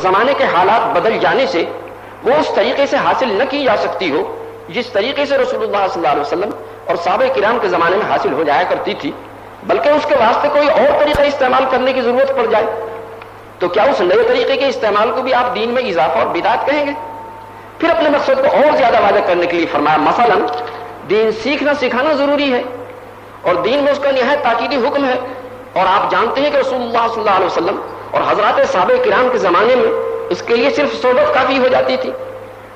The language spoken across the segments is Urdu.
زمانے کے حالات بدل جانے سے وہ اس طریقے سے حاصل نہ کی جا سکتی ہو جس طریقے سے رسول اللہ صلی اللہ علیہ وسلم اور صحابہ کرام کے زمانے میں حاصل ہو جایا کرتی تھی، بلکہ اس کے واسطے کوئی اور طریقہ استعمال کرنے کی ضرورت پڑ جائے تو کیا اس نئے طریقے کے استعمال کو بھی آپ دین میں اضافہ اور بدعت کہیں گے؟ پھر اپنے مقصد کو اور زیادہ واضح کرنے کے لیے فرمایا مثلا دین سیکھنا سکھانا ضروری ہے اور دین میں اس کا نہایت تاکیدی حکم ہے، اور آپ جانتے ہیں کہ رسول اللہ صلی اللہ علیہ وسلم اور حضرات صحابہ کرام کے زمانے میں اس کے لیے صرف صحبت کافی ہو جاتی تھی،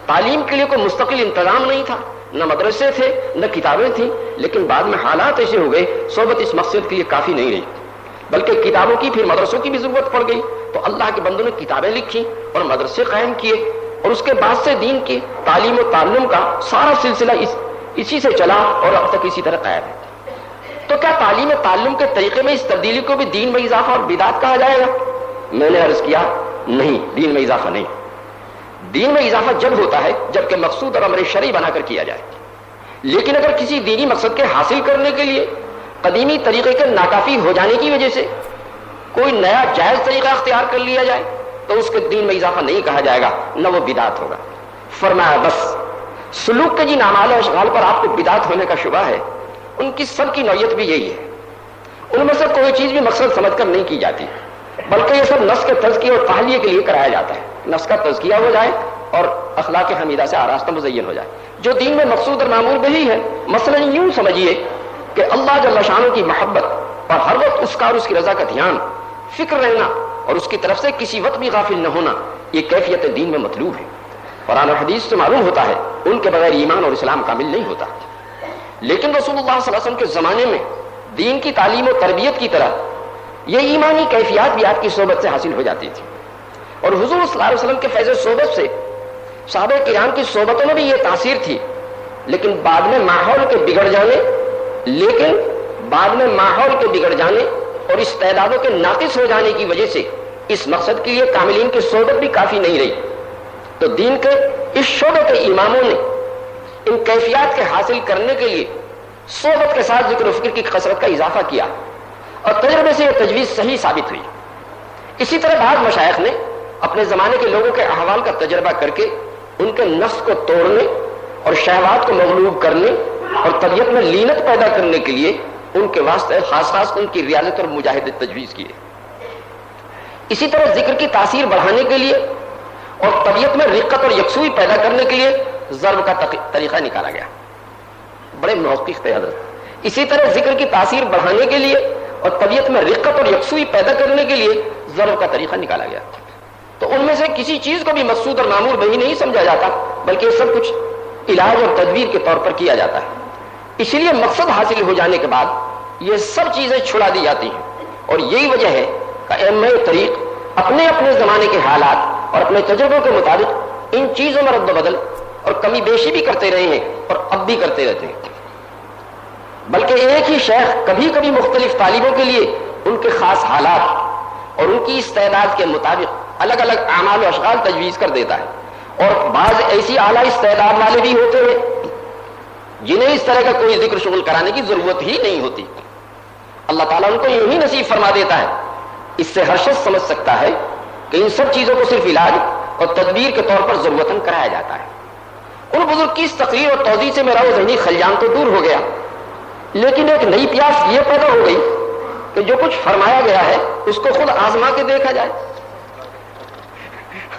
تعلیم کے لیے کوئی مستقل انتظام نہیں تھا، نہ مدرسے تھے نہ کتابیں تھیں، لیکن بعد میں حالات ایسے ہو گئے صحبت اس مقصد کے لیے کافی نہیں رہی، بلکہ کتابوں کی پھر مدرسوں کی بھی ضرورت پڑ گئی، تو اللہ کے بندوں نے کتابیں لکھی اور مدرسے قائم کیے، اور اس کے بعد سے دین کی تعلیم و تعلم کا سارا سلسلہ اسی سے چلا اور اب تک اسی طرح قائم ہے۔ تو کیا تعلیم و تعلم کے طریقے میں اس تبدیلی کو بھی دین میں اضافہ اور بدعت کہا جائے گا؟ میں نے عرض کیا نہیں، دین میں اضافہ نہیں۔ دین میں اضافہ جب ہوتا ہے جبکہ مقصود اور امر شرعی بنا کر کیا جائے، لیکن اگر کسی دینی مقصد کے حاصل کرنے کے لیے قدیمی طریقے کے ناکافی ہو جانے کی وجہ سے کوئی نیا جائز طریقہ اختیار کر لیا جائے تو اس کے دین میں اضافہ نہیں کہا جائے گا، نہ وہ بدعت ہوگا۔ فرمایا بس سلوک کے جن اعمال و اشغال پر آپ کو بدعت ہونے کا شبہ ہے ان کی سب کی نوعیت بھی یہی ہے، ان میں سے کوئی چیز بھی مقصد سمجھ کر نہیں کی جاتی، بلکہ یہ سب نفس کے تزکیے اور تحلیے کے لیے کرایا جاتا ہے، نفس کا تزکیہ ہو جائے اور اخلاق حمیدہ سے آراستہ مزین ہو جائے، جو دین میں مقصود اور معمول وہی ہے۔ مثلا یوں سمجھیے کہ اللہ جل شانہ کی محبت اور ہر وقت اس کا اور اس کی رضا کا دھیان، فکر رہنا اور اس کی طرف سے کسی وقت بھی غافل نہ ہونا، یہ کیفیت دین میں مطلوب ہے۔ قرآن اور حدیث سے معلوم ہوتا ہے ان کے بغیر ایمان اور اسلام کامل نہیں ہوتا، لیکن رسول اللہ صلی اللہ علیہ وسلم کے زمانے میں دین کی تعلیم و تربیت کی طرح یہ ایمانی کیفیات بھی آپ کی صحبت سے حاصل ہو جاتی تھی، اور حضور صلی اللہ علیہ وسلم کے فیض صحبت سے صحابہ کرام کی صحبتوں میں بھی یہ تاثیر تھی، لیکن بعد میں ماحول کے بگڑ جانے اور استعدادوں کے ناقص ہو جانے کی وجہ سے اس مقصد کے لیے کاملین کی صحبت بھی کافی نہیں رہی، تو دین کے اس شعبے کے اماموں نے ان کیفیات کے حاصل کرنے کے لیے صحبت کے ساتھ ذکر و فکر کی کثرت کا اضافہ کیا، اور تجربے سے یہ تجویز صحیح ثابت ہوئی۔ اسی طرح بعض مشائخ نے اپنے زمانے کے لوگوں کے احوال کا تجربہ کر کے ان کے نفس کو توڑنے اور شہوات کو مغلوب کرنے اور طبیعت میں لینت پیدا کرنے کے لیے ان کے واسطے خاص ان کی ریاضت اور مجاہدت تجویز کیے۔ اسی طرح ذکر کی تاثیر بڑھانے کے لیے اور طبیعت میں رقت اور یکسوئی پیدا کرنے کے لیے ضرب کا طریقہ نکالا گیا، بڑے موقف تھے حضرت۔ اسی طرح ذکر کی تاثیر بڑھانے کے لیے اور طبیعت میں رقت اور یکسوئی پیدا کرنے کے لیے ضرب کا طریقہ نکالا گیا، تو ان میں سے کسی چیز کو بھی مقصود اور معمول وہی نہیں سمجھا جاتا، بلکہ یہ سب کچھ علاج اور تدبیر کے طور پر کیا جاتا ہے۔ اسی لیے مقصد حاصل ہو جانے کے بعد یہ سب چیزیں چھڑا دی جاتی ہیں، اور یہی وجہ ہے کہ ائمہ طریق اپنے اپنے زمانے کے حالات اور اپنے تجربوں کے مطابق ان چیزوں میں رد و بدل اور کمی بیشی بھی کرتے رہے ہیں اور اب بھی کرتے رہتے ہیں، بلکہ ایک ہی شیخ کبھی کبھی مختلف طالبوں کے لیے ان کے خاص حالات اور ان کی استعداد کے مطابق الگ الگ اعمال و اشغال تجویز کر دیتا ہے، اور بعض ایسی اعلیٰ استعداد والے بھی ہوتے ہیں جنہیں اس طرح کا کوئی ذکر شغل کرانے کی ضرورت ہی نہیں ہوتی، اللہ تعالیٰ ان کو یوں ہی نصیب فرما دیتا ہے۔ اس سے ہر شخص سمجھ سکتا ہے کہ ان سب چیزوں کو صرف علاج اور تدبیر کے طور پر ضرورتاً کرایا جاتا ہے۔ ان بزرگ کی اس تقریر اور توضیح سے میرا وہ ذہنی خلیان تو دور ہو گیا، لیکن ایک نئی پیاس یہ پیدا ہو گئی کہ جو کچھ فرمایا گیا ہے اس کو خود آزما کے دیکھا جائے۔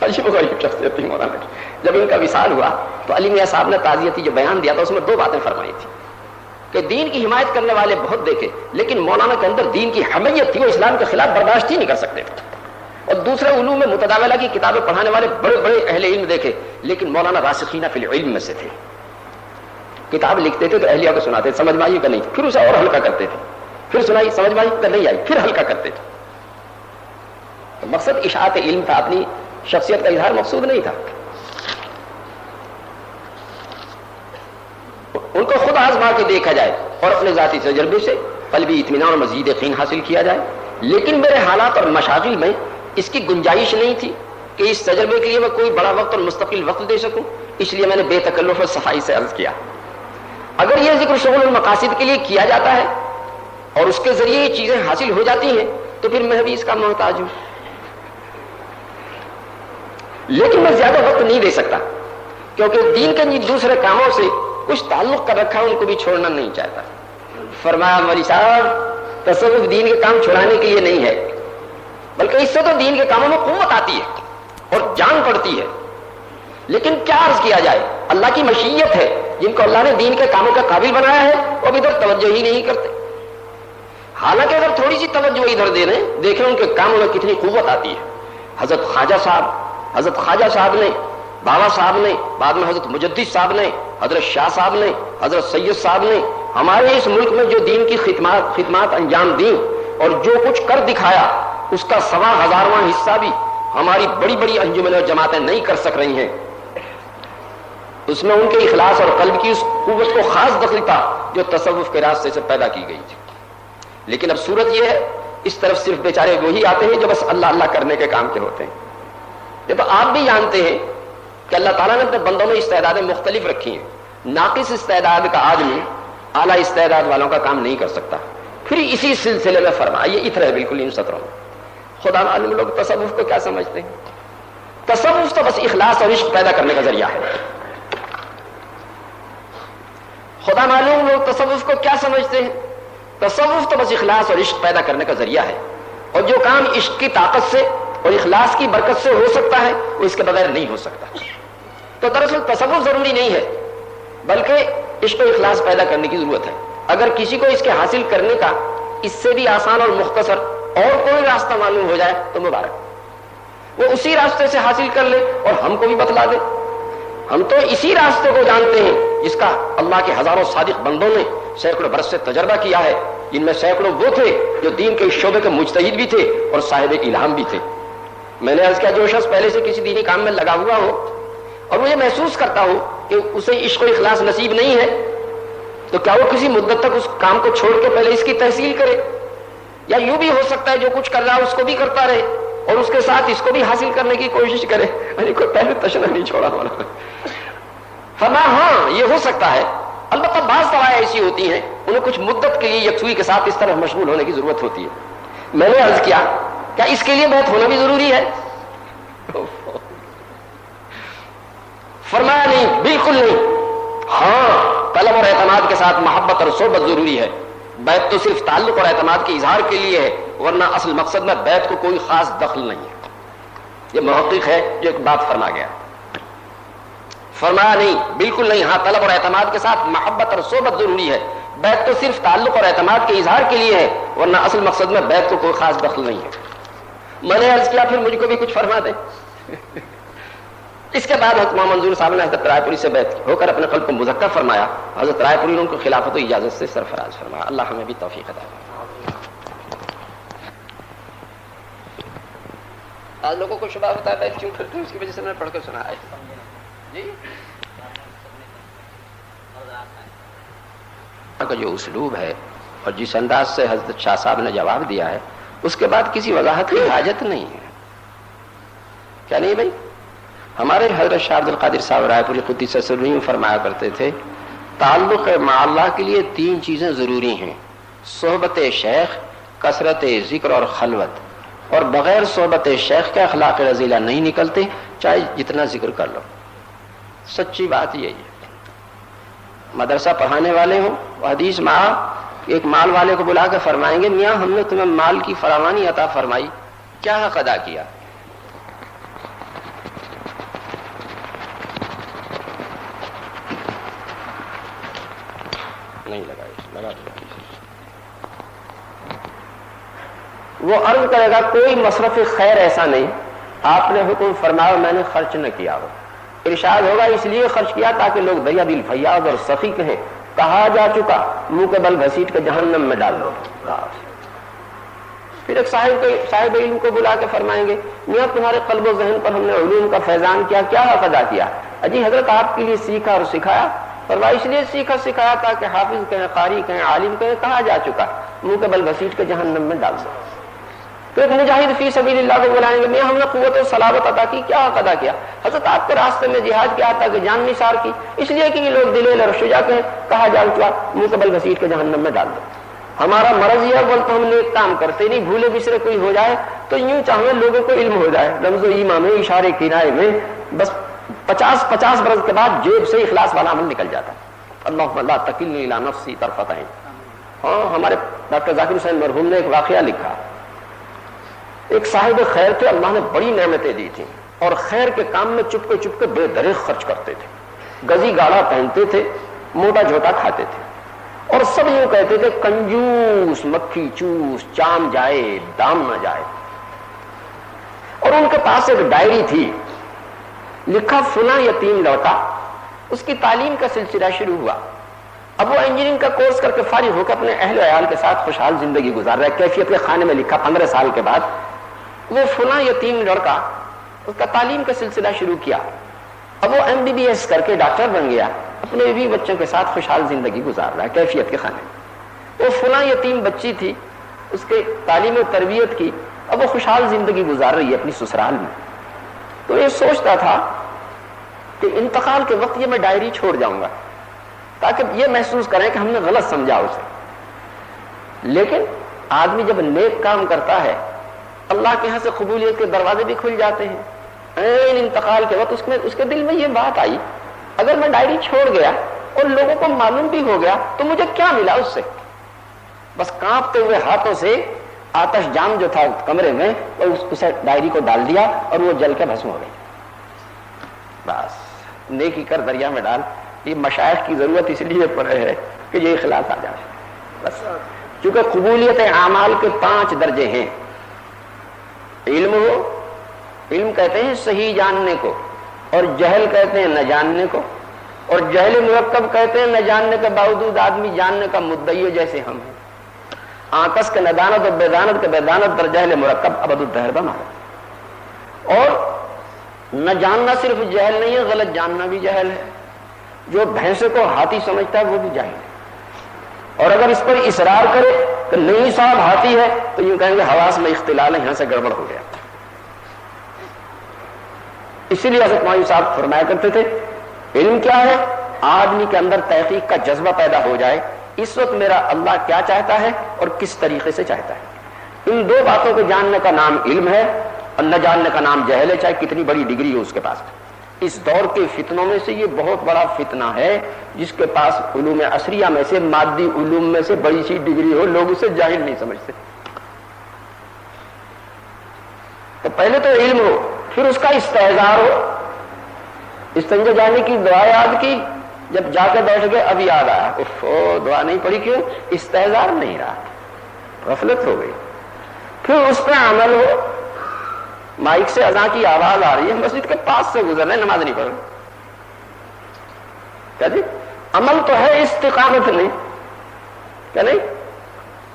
عجیب و غریب شخصیت تھی مولانا کی۔ جب ان کا وصال ہوا تو علی میاں صاحب نے تعزیتی جو بیان دیا تھا اس میں دو باتیں فرمائی تھی کہ دین کی حمایت کرنے والے بہت دیکھے، لیکن مولانا کے اندر دین کی حمیت تھی، وہ اسلام کے خلاف برداشت ہی نہیں کر سکتے تھے، اور دوسرے علوم میں متداولہ کی کتابیں پڑھانے والے بڑے بڑے اہل علم دیکھے، لیکن مولانا راسخین فی العلم میں سے تھے، کتاب لکھتے تھے تو اہلیہ کو سناتے، سمجھ میں آئی کہ نہیں، پھر اسے اور ہلکا کرتے تھے، پھر سنائی سمجھ میں آئی کہ نہیں آئی، پھر ہلکا کرتے تھے۔ تو مقصد اشاعت علم تھا، اپنی شخصیت کا اظہار مقصود نہیں تھا۔ ان کو خود آزما کے دیکھا جائے اور اپنے ذاتی تجربے سے قلبی اطمینان اور مزید یقین حاصل کیا جائے، لیکن میرے حالات اور مشاغل میں اس کی گنجائش نہیں تھی کہ اس تجربے کے لیے میں کوئی بڑا وقت اور مستقل وقت دے سکوں، اس لیے میں نے بے تکلف اور صفائی سے عرض کیا اگر یہ ذکر شغل المقاصد کے لیے کیا جاتا ہے اور اس کے ذریعے یہ چیزیں حاصل ہو جاتی ہیں تو پھر میں بھی اس کا محتاج ہوں۔ لیکن میں زیادہ وقت نہیں دے سکتا کیونکہ دین کے دوسرے کاموں سے کچھ تعلق کر رکھا ان کو بھی چھوڑنا نہیں چاہتا. فرمایا مولوی صاحب تصوف دین کے کام چھڑانے کے لیے نہیں ہے، بلکہ اس سے تو دین کے کاموں میں قوت آتی ہے اور جان پڑتی ہے. لیکن کیا عرض کیا جائے، اللہ کی مشیت ہے، جن کو اللہ نے دین کے کاموں کا قابل بنایا ہے وہ اب ادھر توجہ ہی نہیں کرتے. حالانکہ اگر تھوڑی سی توجہ ادھر دے دیں، دیکھیں ان کے کاموں میں کتنی قوت آتی ہے. حضرت خواجہ صاحب نے، بابا صاحب نے، بعد میں حضرت مجدد صاحب نے، حضرت شاہ صاحب نے، حضرت سید صاحب نے ہمارے اس ملک میں جو دین کی خدمات انجام دیں اور جو کچھ کر دکھایا، اس کا 1,000واں حصہ بھی ہماری بڑی بڑی انجمنیں اور جماعتیں نہیں کر سک رہی ہیں. اس میں ان کے اخلاص اور قلب کی اس قوت کو خاص دخل تھا جو تصوف کے راستے سے پیدا کی گئی تھی. لیکن اب صورت یہ ہے، اس طرف صرف بیچارے وہی آتے ہیں جو بس اللہ اللہ کرنے کے کام کے ہوتے ہیں. جب آپ بھی جانتے ہیں کہ اللہ تعالیٰ نے اپنے بندوں میں استعدادیں مختلف رکھی ہیں. ناقص استعداد کا آدمی اعلیٰ استعداد والوں کا کام نہیں کر سکتا. پھر اسی سلسلے میں فرمایا، یہ اتر ہے بالکل ان سطروں میں. خدا معلوم لوگ تصوف کو کیا سمجھتے ہیں. تصوف تو بس اخلاص اور عشق پیدا کرنے کا ذریعہ ہے. خدا معلوم لوگ تصوف کو کیا سمجھتے ہیں. تصوف تو بس اخلاص اور عشق پیدا کرنے کا ذریعہ ہے، اور جو کام عشق کی طاقت سے اور اخلاص کی برکت سے ہو سکتا ہے وہ اس کے بغیر نہیں ہو سکتا. تو دراصل تصوف ضروری نہیں ہے، بلکہ عشق و اخلاص پیدا کرنے کی ضرورت ہے. اگر کسی کو اس کے حاصل کرنے کا اس سے بھی آسان اور مختصر اور کوئی راستہ معلوم ہو جائے تو مبارک، وہ اسی راستے سے حاصل کر لے اور ہم کو بھی بتلا دے. ہم تو اسی راستے کو جانتے ہیں جس کا اللہ کے ہزاروں صادق بندوں نے سینکڑوں برس سے تجربہ کیا ہے، جن میں سینکڑوں وہ تھے جو دین کے اس شعبے کے مجتہد بھی تھے اور صاحب الہام بھی تھے. میں نے عرض کیا، جو شخص پہلے سے کسی دینی کام میں لگا ہوا ہو اور مجھے محسوس کرتا ہو کہ اسے عشق و اخلاص نصیب نہیں ہے، تو کیا وہ کسی مدت تک اس کام کو چھوڑ کے پہلے اس کی تحصیل کرے؟ یا یوں بھی ہو سکتا ہے جو کچھ کر رہا ہے اس کو بھی کرتا رہے اور اس کے ساتھ اس کو بھی حاصل کرنے کی کوشش کرے. کوئی پہلے تشنہ نہیں چھوڑا ہونا. ہاں یہ ہو سکتا ہے، البتہ بعض دوائیں ایسی ہوتی ہیں انہیں کچھ مدت کے لیے یکسوئی کے ساتھ اس طرح مشغول ہونے کی ضرورت ہوتی ہے. میں نے عرض کیا کیا اس کے لیے بیعت ہونا بھی ضروری ہے؟ فرمایا نہیں، بالکل نہیں. ہاں طلب اور اعتماد کے ساتھ محبت اور صحبت ضروری ہے. بیعت تو صرف تعلق اور اعتماد کے اظہار کے لیے ہے، ورنہ اصل مقصد میں بیعت کو کوئی خاص دخل نہیں ہے. یہ محقق ہے جو ایک بات فرما گیا. فرمایا نہیں، بالکل نہیں. ہاں طلب اور اعتماد کے ساتھ محبت اور صحبت ضروری ہے. بیعت تو صرف تعلق اور اعتماد کے اظہار کے لیے ہے، ورنہ اصل مقصد میں بیعت کو کوئی خاص دخل نہیں ہے. میں نے عرض کیا پھر مجھ کو بھی کچھ فرما دیں. اس کے بعد حضرت محمد منظور صاحب نے حضرت رائے پوری سے بیعت ہو کر اپنے قلب کو مذکر فرمایا. حضرت رائے پوری نے ان کو خلافت و اجازت سے سرفراز فرمایا. اللہ ہمیں بھی توفیق عطا فرمائے. آج لوگوں کو شبہ ہوتا ہے بیعت کیوں کرتے ہیں، اس کی وجہ سے میں نے پڑھ کر سنا ہے. جی کا جو اسلوب ہے اور جس انداز سے حضرت شاہ صاحب نے جواب دیا ہے، اس کے بعد کسی وضاحت کی حاجت نہیں ہے. کیا نہیں بھائی؟ ہمارے حضرت شاہ عبد القادر صاحب رائے پوری قدس سرہ فرمایا کرتے تھے، تعلق مع اللہ کے لیے 3 چیزیں ضروری ہیں: صحبت شیخ، کثرت ذکر اور خلوت. اور بغیر صحبت شیخ کے اخلاق رذیلہ نہیں نکلتے، چاہے جتنا ذکر کر لو. سچی بات یہی ہے. مدرسہ پڑھانے والے ہوں، حدیث میں ایک مال والے کو بلا کے فرمائیں گے، میاں ہم نے تمہیں مال کی فراوانی عطا فرمائی، کیا حق ادا کیا؟ نہیں لگا وہ عرض کرے گا کوئی مصرف خیر ایسا نہیں، آپ نے حکم فرمایا میں نے خرچ نہ کیا ہو. ارشاد ہوگا اس لیے خرچ کیا تاکہ لوگ دریا دل فیاض اور سخی کہیں، کہا جا چکا منہ کے بل گھسیٹ کے جہنم میں ڈال دو. پھر ایک صاحب علم کو بلا کے فرمائیں گے، میاں تمہارے قلب و ذہن پر ہم نے علوم کا فیضان کیا، کیا حق ادا کیا؟ اجی حضرت آپ کے لیے سیکھا اور سکھایا. فرمایا اس لیے سیکھا سکھایا تاکہ حافظ کہیں، قاری کہیں، عالم کہیں، کہا جا چکا منہ کے بل گھسیٹ کے جہنم میں ڈال دو. تو ایک مجاہد فی سبیل اللہ کو بلائیں گے، میں ہم نے قوت و صلابت عطا کی، کیا حق ادا کیا؟ حضرت آپ کے راستے میں جہاد کیا تھا کہ جان نثار کی، اس لیے کہ یہ لوگ دلیر اور شجاع کہیں، کہا جا چکا منہ کے بل گھسیٹ کے جہنم میں ڈال دو. ہمارا مرض یہ بول تو ہم نیک کام کرتے نہیں, بھولے بسرے کوئی ہو جائے تو یوں چاہے لوگوں کو علم ہو جائے, رمز و ایما میں اشارے کنائے میں بس 50 برس کے بعد جیب سے اخلاص والا عمل نکل جاتا ہے. اللہم لا تکلنی الی نفسی طرفۃ عین. ہاں, ہمارے ڈاکٹر ذاکر حسین مرحوم نے ایک واقعہ لکھا. ایک صاحب خیر تھے, اللہ نے بڑی نعمتیں دی تھیں اور خیر کے کام میں چپ کے بے دریغ خرچ کرتے تھے, گزی گاڑا پہنتے تھے, موٹا جھوٹا کھاتے تھے, اور سب یوں کہتے تھے کنجوس, مکھی چوس, چام جائے دام نہ جائے. اور ان کے پاس ایک ڈائری تھی, لکھا فلاں یتیم لڑکا, اس کی تعلیم کا سلسلہ شروع ہوا. اب وہ انجینئرنگ کا کورس کر کے فارغ ہو کے اپنے اہل و عیال کے ساتھ خوشحال زندگی گزار رہا ہے. کیفیت کے خانے میں لکھا 15 سال کے بعد وہ فلاں یتیم لڑکا, اس کا تعلیم کا سلسلہ شروع کیا. اب وہ MBBS کر کے ڈاکٹر بن گیا, اپنے بیوی بچوں کے ساتھ خوشحال زندگی گزار رہا ہے کیفیت کے خانے. وہ فلاں یتیم بچی تھی, اس کے تعلیم و تربیت کی, اب وہ خوشحال زندگی گزار رہی ہے اپنی سسرال میں. تو یہ سوچتا تھا کہ انتقال کے وقت یہ میں ڈائری چھوڑ جاؤں گا تاکہ یہ محسوس کریں کہ ہم نے غلط سمجھا اسے. لیکن آدمی جب نیک کام کرتا ہے اللہ کے ہاں سے قبولیت کے دروازے بھی کھل جاتے ہیں. این انتقال کے وقت اس کے دل میں یہ بات آئی, اگر میں ڈائری چھوڑ گیا اور لوگوں کو معلوم بھی ہو گیا تو مجھے کیا ملا اس سے؟ بس کانپتے ہوئے ہاتھوں سے آتش جام جو تھا کمرے میں اسے ڈائری کو ڈال دیا اور وہ جل کے بھسم ہو گئی. بس نیکی کر دریا میں ڈال. یہ مشائخ کی ضرورت اس لیے پڑے ہے کہ یہ اخلاص آ جائے. بس چونکہ قبولیت اعمال کے 5 درجے ہیں. علم ہو, علم کہتے ہیں صحیح جاننے کو, اور جہل کہتے ہیں نہ جاننے کو, اور جہل مرکب کہتے ہیں نہ جاننے کے باوجود آدمی جاننے کا مدعی جیسے ہم ہیں. آکس کے ندانت اور بیدانت کے بیدانت در جہل مرکب ابد الدہر بمارا. اور نہ جاننا صرف جہل نہیں ہے, غلط جاننا بھی جہل ہے. جو بھینسے کو ہاتھی سمجھتا ہے وہ بھی جاہل ہے, اور اگر اس پر اصرار کرے کہ نہیں صاحب ہاتھی ہے تو یوں کہیں گے حواس میں اختلال ہے, یہاں سے گڑبڑ ہو گیا. اسی لیے حضرت مولوی صاحب فرمایا کرتے تھے علم کیا ہے؟ آدمی کے اندر تحقیق کا جذبہ پیدا ہو جائے, اس وقت میرا اللہ کیا چاہتا ہے اور کس طریقے سے چاہتا ہے. ان 2 باتوں کو جاننے کا نام علم ہے اور نہ جاننے کا نام جہل ہے, چاہے کتنی بڑی ڈگری ہو اس کے پاس. اس دور کے فتنوں میں سے یہ بہت بڑا فتنہ ہے, جس کے پاس علوم عصریہ میں سے مادی علوم میں سے بڑی سی ڈگری ہو, لوگ اسے جاہل نہیں سمجھتے. تو پہلے تو علم ہو, پھر اس کا استحضار ہو. استنجا جانے کی دعا یاد کی, جب جا کے بیٹھ گئے اب یاد آیا دعا نہیں پڑھی, کیوں؟ استحضار نہیں رہا, غفلت ہو گئی. پھر اس پہ عمل ہو, مائک سے اذان کی آواز آ رہی ہے, مسجد کے پاس سے گزرنا ہے, نماز نہیں پڑھ رہے. کیا جی عمل تو ہے, استقامت نہیں. کیا نہیں؟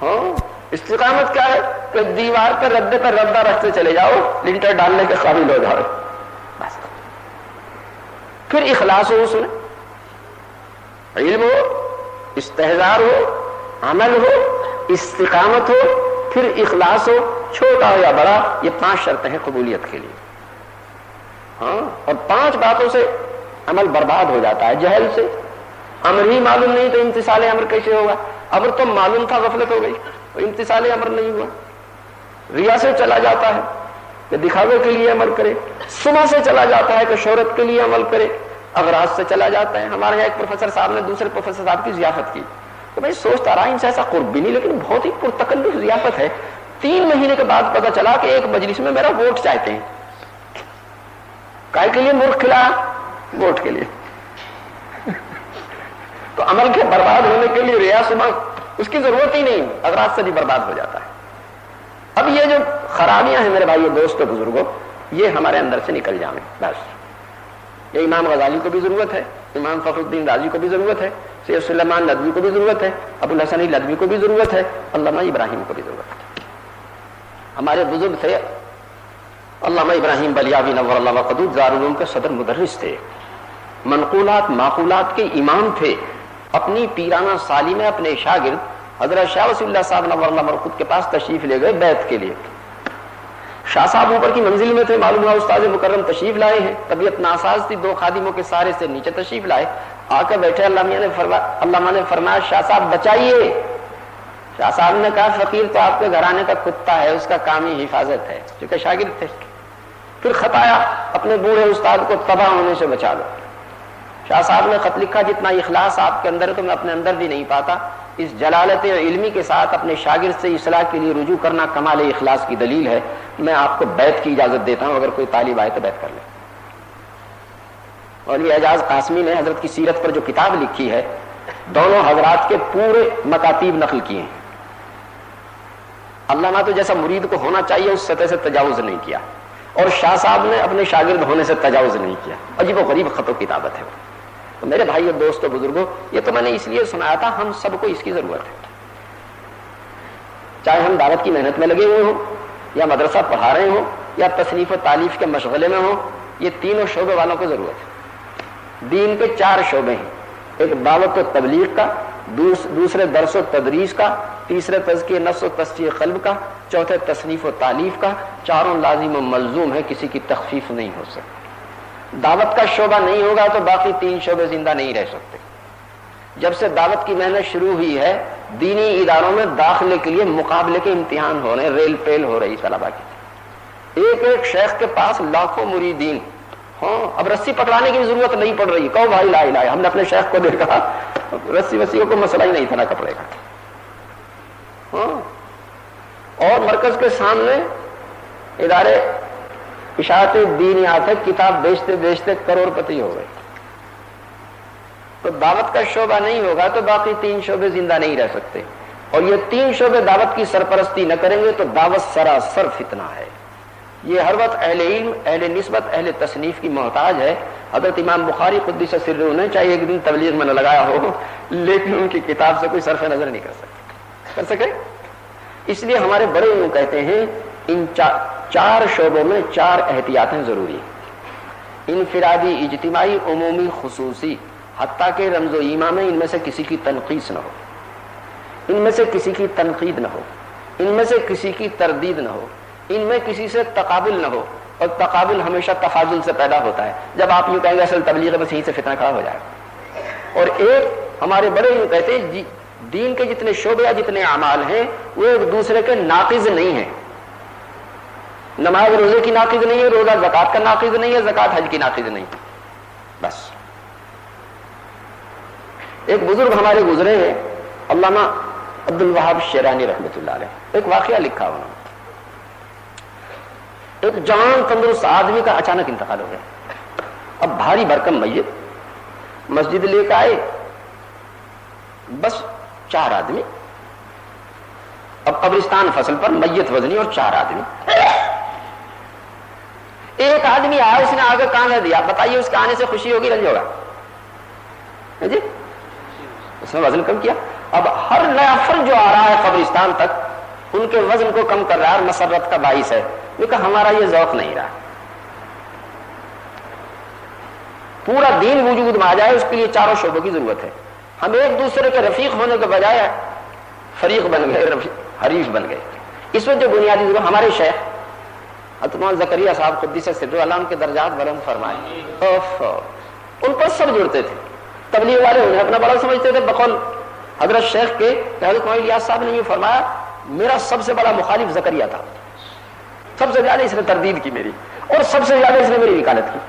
ہاں استقامت کیا ہے کہ دیوار پہ ردے پہ ردہ رکھتے چلے جاؤ, لنٹر ڈالنے کے قابل ہو جاؤ. بس پھر اخلاص ہو, اس میں علم ہو, استحضار ہو, عمل ہو, استقامت ہو, پھر اخلاص ہو, چھوٹا ہو یا بڑا. یہ 5 شرطیں ہیں قبولیت کے لیے. ہاں, اور 5 باتوں سے عمل برباد ہو جاتا ہے. جہل سے امر ہی معلوم نہیں تو امتثال امر کیسے ہوگا؟ امر تو معلوم تھا, غفلت ہو گئی تو امتثال امر نہیں ہوا. ریا سے چلا جاتا ہے کہ دکھاوے کے لیے عمل کرے, سما سے چلا جاتا ہے کہ شہرت کے لیے عمل کرے, اغراض سے چلا جاتا ہے. ہمارے یہاں ایک پروفیسر صاحب نے دوسرے پروفیسر صاحب کی ضیافت کی, تو میں سوچتا رہا ان سے ایسا قرب بھی نہیں, لیکن بہت ہی پرتکلف ضیافت ہے. 3 مہینے کے بعد پتا چلا کہ ایک مجلس میں میرا ووٹ چاہتے ہیں. کائے کے لیے مرغ کھلایا؟ ووٹ کے لیے. تو عمل کے برباد ہونے کے لیے ریا سما اس کی ضرورت ہی نہیں, اغراض سے بھی برباد ہو جاتا ہے. اب یہ جو خرابیاں ہیں میرے بھائیو دوستو بزرگوں, یہ ہمارے اندر سے نکل جائیں. بس یہ امام غزالی کو بھی ضرورت ہے, امام فخر الدین رازی کو بھی ضرورت ہے, سید سلیمان ندوی کو بھی ضرورت ہے, ابو الحسن ندوی کو بھی ضرورت ہے, علامہ ابراہیم کو بھی ضرورت ہے. ہمارے بزرگ تھے علامہ ابراہیم بلیاوی نور اللہ وقدود دارالعلوم کے صدر مدرس تھے, منقولات معقولات کے امام تھے. اپنی پیرانہ سالی میں اپنے شاگرد حضرت شاہ ولی اللہ صاحب نور اللہ مرقود کے پاس تشریف لے گئے بیعت کے لیے. شاہ صاحب اوپر کی منزل میں تھے, معلوم ہوا استاد مکرم تشریف لائے ہیں, طبیعت ناساز تھی, 2 خادموں کے سارے سے نیچے تشریف لائے, آ کر بیٹھے. علامہ نے فرمایا شاہ صاحب بچائیے, شاہ صاحب نے کہا فقیر تو آپ کے گھرانے کا کتا ہے، اس کا کام ہی حفاظت ہے، کیونکہ شاگرد تھے. پھر خط آیا اپنے بوڑھے استاد کو تباہ ہونے سے بچا لو. شاہ صاحب نے خط لکھا جتنا اخلاص آپ کے اندر ہے تو میں اپنے اندر بھی نہیں پاتا. اس جلالت علمی کے ساتھ اپنے شاگرد سے اصلاح کے لیے رجوع کرنا کمال اخلاص کی دلیل ہے. میں آپ کو بیعت کی اجازت دیتا ہوں، اگر کوئی طالب آئے تو بیعت کر لے. اور یہ اعجاز قاسمی نے حضرت کی سیرت پر جو کتاب لکھی ہے دونوں حضرات کے پورے مکاتیب نقل کیے ہیں. علامہ تو جیسا مرید کو ہونا چاہیے اس سطح سے تجاوز نہیں کیا، اور شاہ صاحب نے اپنے شاگرد ہونے سے تجاوز نہیں کیا. عجیب و غریب خط و کتابت ہے. تو میرے بھائی اور دوستو بزرگوں، یہ تو میں نے اس لیے سنایا تھا، ہم سب کو اس کی ضرورت ہے. چاہے ہم دعوت کی محنت میں لگے ہوئے ہوں، یا مدرسہ پڑھا رہے ہوں، یا تصنیف و تالیف کے مشغلے میں ہوں، یہ تینوں شعبے والوں کو ضرورت ہے. دین کے 4 شعبے ہیں، ایک دعوت و تبلیغ کا، دوسرے درس و تدریس کا، تیسرے تزکیہ نفس و تصفیہ قلب کا، چوتھے تصنیف و تالیف کا. چاروں لازم و ملزوم ہے، کسی کی تخفیف نہیں ہو سکتی. دعوت کا شعبہ نہیں ہوگا تو باقی 3 شعبے زندہ نہیں رہ سکتے. جب سے دعوت کی محنت شروع ہوئی ہے دینی اداروں میں داخلے کے لیے مقابلے کے امتحان ہو رہے، ریل پیل ہو رہی طلبا کی. ایک ایک شیخ کے پاس لاکھوں مریدین. ہاں اب رسی پکڑانے کی ضرورت نہیں پڑ رہی. کہو بھائی لا الہ، ہم نے اپنے شیخ کو دیکھا، رسی وسی کو مسئلہ ہی نہیں تھا نا کپڑے کا. ہاں اور مرکز کے سامنے ادارے اشاعت دینیات ہے، کتاب بیچتے بیچتے کروڑ پتی ہو گئے. تو دعوت کا شعبہ نہیں ہوگا تو باقی 3 شعبے زندہ نہیں رہ سکتے. اور یہ 3 شعبے دعوت کی سرپرستی نہ کریں گے تو دعوت سراسر فتنہ ہے. یہ ہر وقت اہل علم، اہل نسبت، اہل تصنیف کی محتاج ہے. حضرت امام بخاری قدس سرہ نے چاہے ایک دن تبلیغ میں نہ لگایا ہو لیکن ان کی کتاب سے کوئی صرف نظر نہیں کر سکے. اس لیے ہمارے بڑے یوں کہتے ہیں ان 4 شعبوں میں 4 احتیاطیں ضروری ہیں. انفرادی، اجتماعی، عمومی، خصوصی. حتیٰ کہ رمز و ایما میں ان میں سے کسی کی تنقیص نہ ہو، ان میں سے کسی کی تنقید نہ ہو، ان میں سے کسی کی تردید نہ ہو، ان میں کسی سے تقابل نہ ہو. اور تقابل ہمیشہ تفاضل سے پیدا ہوتا ہے. جب آپ یوں کہیں گے اصل تبلیغ بس یہیں سے فتنہ کھڑا ہو جائے. اور ایک ہمارے بڑے یوں کہتے ہیں دین کے جتنے شعبے یا جتنے اعمال ہیں وہ ایک دوسرے کے ناقض نہیں ہیں. نماز روزے کی ناقض نہیں ہے، روزہ زکات کا ناقض نہیں ہے، زکات حج کی ناقض نہیں. بس ایک بزرگ ہمارے گزرے ہیں علامہ عبد الوہاب شیرانی رحمۃ اللہ علیہ. ایک واقعہ لکھا انہوں نے. ایک جوان تندرست آدمی کا اچانک انتقال ہو گیا. اب بھاری بھرکم میت مسجد لے کے آئے، بس 4 آدمی. اب قبرستان فصل پر میت وزنی اور 4 آدمی. ایک آدمی آیا، اس نے آگے کاندھا دیا. بتائیے اس کے آنے سے خوشی ہوگی رنج ہوگا؟ جی اس نے وزن کم کیا. اب ہر نیا فرد جو آ رہا ہے قبرستان تک ان کے وزن کو کم کر رہا ہے اور مسرت کا باعث ہے. لیکن ہمارا یہ ذوق نہیں رہا. پورا دین وجود میں آ جائے اس کے لیے 4 شعبوں کی ضرورت ہے. ہم ایک دوسرے کے رفیق ہونے کے بجائے فریق بن گئے، حریف بن گئے. اس میں جو بنیادی ضرورت ہمارے شیخ حضرت زکریا صاحب قدس سرہ اللہ ان کے درجات بلند فرمائے، ان پر سب جڑتے تھے. تبلیغ والے انہیں اپنا بڑا سمجھتے تھے. بقول حضرت شیخ کے حضرت الیاس صاحب نے یہ فرمایا میرا سب سے بڑا مخالف زکریا تھا. سب سے زیادہ اس نے تردید کی میری، اور سب سے زیادہ اس نے میری وکالت کی.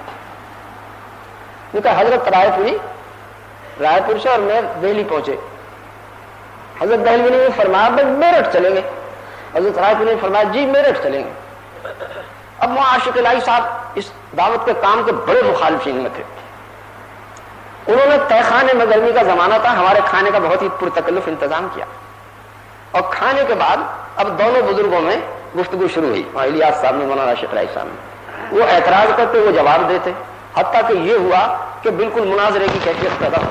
کیونکہ حضرت رائے پور سے اور میں دہلی پہنچے. حضرت دہلوی نے فرمایا بھائی میرٹھ چلیں گے. حضرت رائے پور نے فرمایا جی میرٹھ چلیں گے. اب وہاں عاشق الہی صاحب اس دعوت کے کام کے بڑے مخالفین میں تھے. انہوں نے تہ خانے میں، گرمی کا زمانہ تھا، ہمارے کھانے کا بہت ہی پرتکلف انتظام کیا. اور کھانے کے بعد اب دونوں بزرگوں میں گفتگو شروع ہوئی. الیاس صاحب نے، مولانا عاشق الہی صاحب نے، وہ اعتراض کرتے، وہ جواب دیتے، حتیٰ کہ یہ ہوا کہ بالکل مناظرے کی کیفیت پیدا ہو.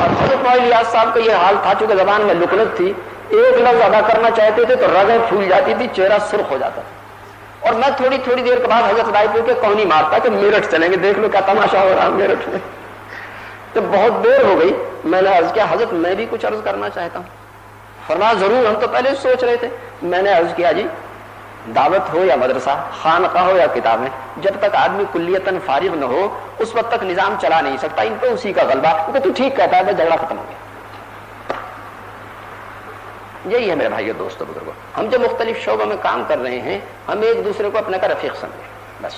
اور حضرت الیاس صاحب کا یہ حال تھا، چونکہ زبان میں لکنت تھی، ایک لفظ ادا کرنا چاہتے تھے تو رگیں پھول جاتی تھی، چہرہ سرخ ہو جاتا تھا. اور میں تھوڑی دیر کے بعد حضرت رائے پور کے کونی مارتا کہ میرٹھ چلیں گے، دیکھ لو کیا تماشا ہو رہا میرٹھ میں. جب بہت دیر ہو گئی میں نے عرض کیا حضرت میں بھی کچھ عرض کرنا چاہتا ہوں. فرمایا ضرور، ہم تو پہلے سوچ رہے تھے. میں نے عرض کیا جی دعوت ہو یا مدرسہ، خانقاہ ہو یا کتابیں، جب تک آدمی کلیتاً فارغ نہ ہو اس وقت تک نظام چلا نہیں سکتا. ان پہ اسی کا غلبہ. کیونکہ تو ٹھیک کہتا ہے، بس جھگڑا ختم ہو گیا. یہی ہے میرے بھائیو دوستو بزرگوں، ہم جو مختلف شعبوں میں کام کر رہے ہیں ہم ایک دوسرے کو اپنے کا رفیق سمجھیں، بس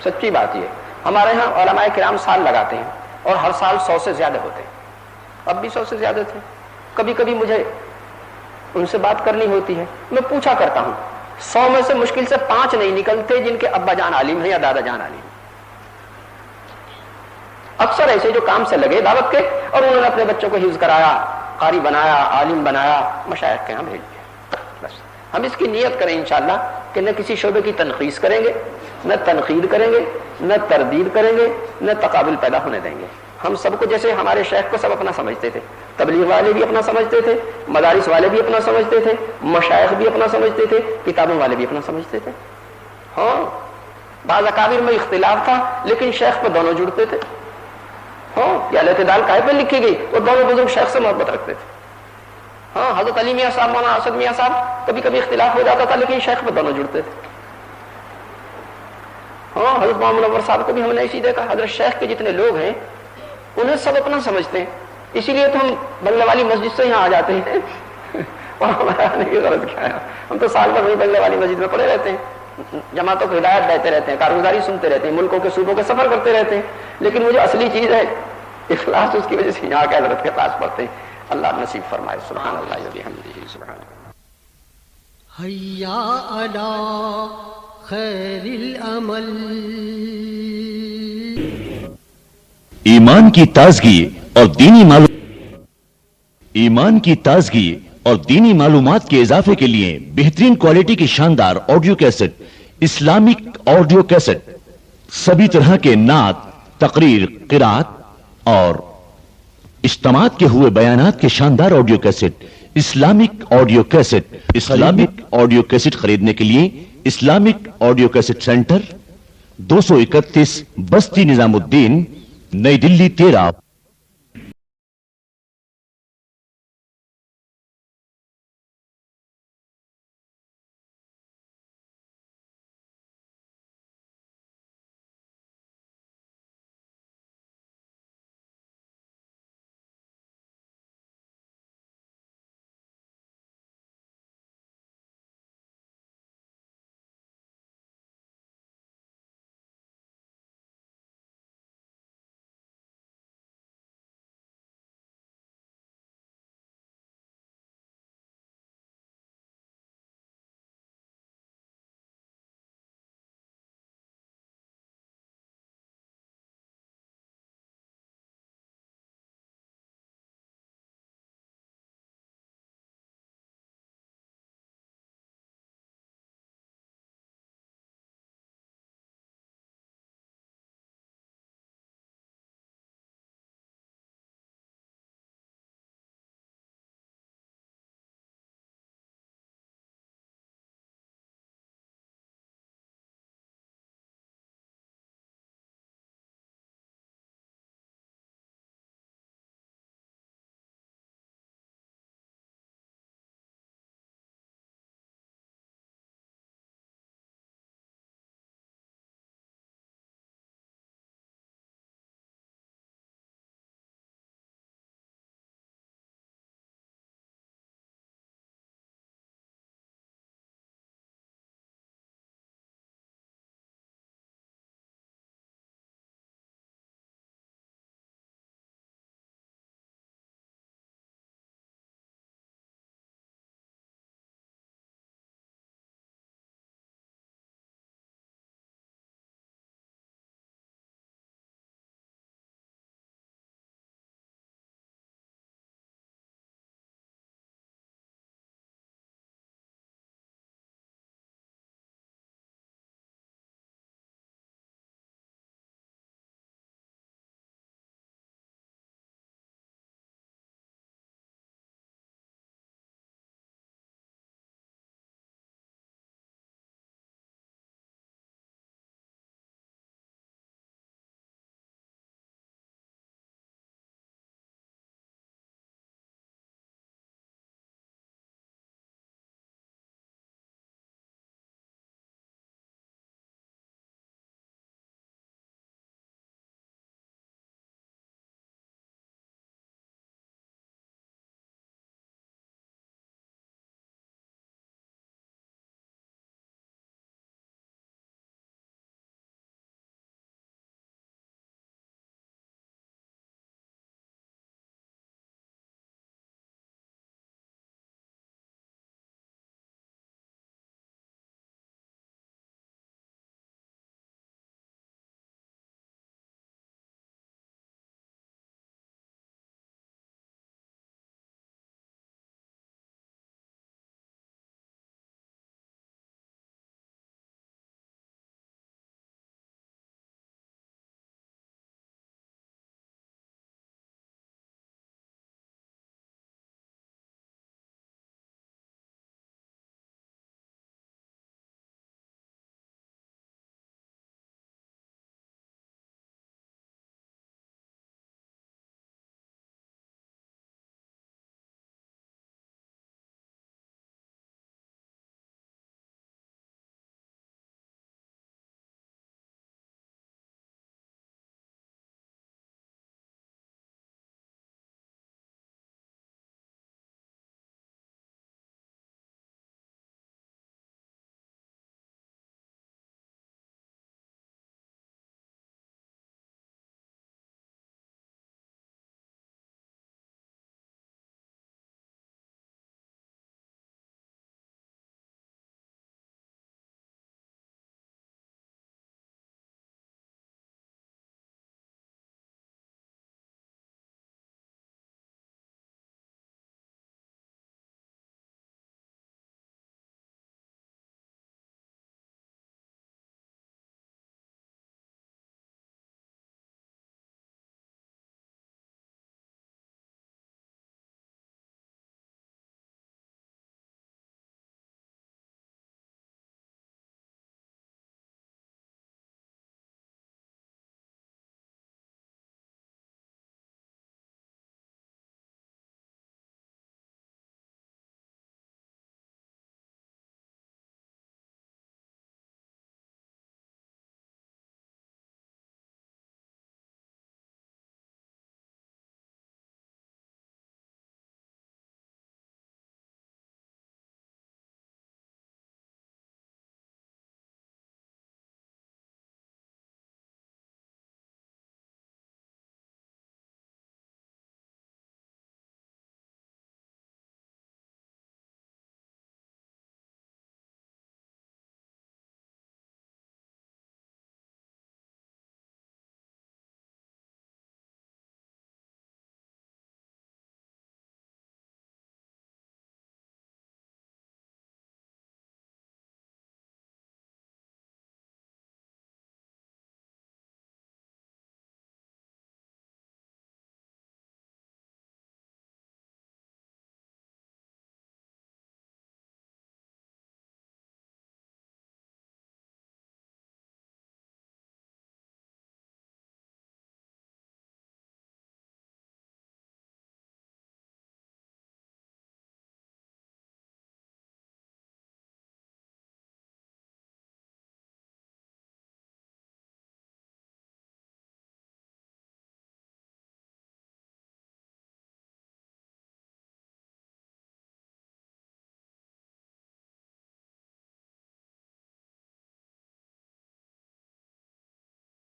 سچی بات یہ. ہمارے ہاں علماء کرام سال لگاتے ہیں اور ہر سال 100 سے زیادہ ہوتے ہیں، اب بھی 100 سے زیادہ تھے. کبھی کبھی مجھے ان سے بات کرنی ہوتی ہے، میں پوچھا کرتا ہوں 100 میں سے مشکل سے 5 نہیں نکلتے جن کے ابا جان عالم ہیں یا دادا جان عالم ہیں. اکثر ایسے جو کام سے لگے دعوت کے اور انہوں نے اپنے بچوں کو حفظ کرایا، قاری بنایا، عالم بنایا، مشائخ کے ہاں بھیج دیا. بس ہم اس کی نیت کریں انشاءاللہ کہ نہ کسی شعبے کی تنقیص کریں گے، نہ تنقید کریں گے، نہ تردید کریں گے، نہ تقابل پیدا ہونے دیں گے. ہم سب کو جیسے ہمارے شیخ کو سب اپنا سمجھتے تھے، تبلیغ والے بھی اپنا سمجھتے تھے، مدارس والے بھی اپنا سمجھتے تھے، مشائخ بھی اپنا سمجھتے تھے، کتابوں والے بھی اپنا سمجھتے تھے. ہاں بعض اکابر میں اختلاف تھا لیکن شیخ پہ دونوں جڑتے تھے. ہاں یہ الاعتدال قائد پہ لکھی گئی اور دونوں بزرگ شیخ سے محبت رکھتے تھے. ہاں حضرت علی میاں صاحب، مولانا اسد میاں صاحب کبھی کبھی اختلاف ہو جاتا تھا لیکن شیخ پہ دونوں جڑتے تھے. ہاں حضرت محمد منور صاحب کو بھی ہم نے اسی دیکھا. حضرت شیخ کے جتنے لوگ ہیں انہیں سب اپنا سمجھتے ہیں، اسی لیے تو ہم بنگلے والی مسجد سے یہاں آ جاتے ہیں اور ہمارا آنے کی غرض کیا ہے؟ ہم تو سال بھر وہی بنگلے والی مسجد میں پڑے رہتے ہیں، جماعتوں کو ہدایت دیتے رہتے ہیں، کارگزاری سنتے رہتے ہیں، ملکوں کے صوبوں کے سفر کرتے رہتے ہیں. لیکن مجھے اصلی چیز ہے اخلاص، اس کی وجہ سے یہاں کے حضرت کے پاس پڑھتے ہیں. اللہ نصیب فرمائے. سبحان اللہ و بحمدہ سبحان اللہ. حیا علی خیر العمل. ایمان کی تازگی اور دینی معلومات کے اضافے کے لیے بہترین کوالٹی کی شاندار audio cassette, Islamic audio cassette, سبھی طرح کے نعت، تقریر، قرات اور اجتماعات کے ہوئے بیانات کے شاندار audio cassette, Islamic audio cassette خریدنے کے لیے اسلامک آڈیو کیسٹ سینٹر 231 بستی نظام الدین، نئی دلی 13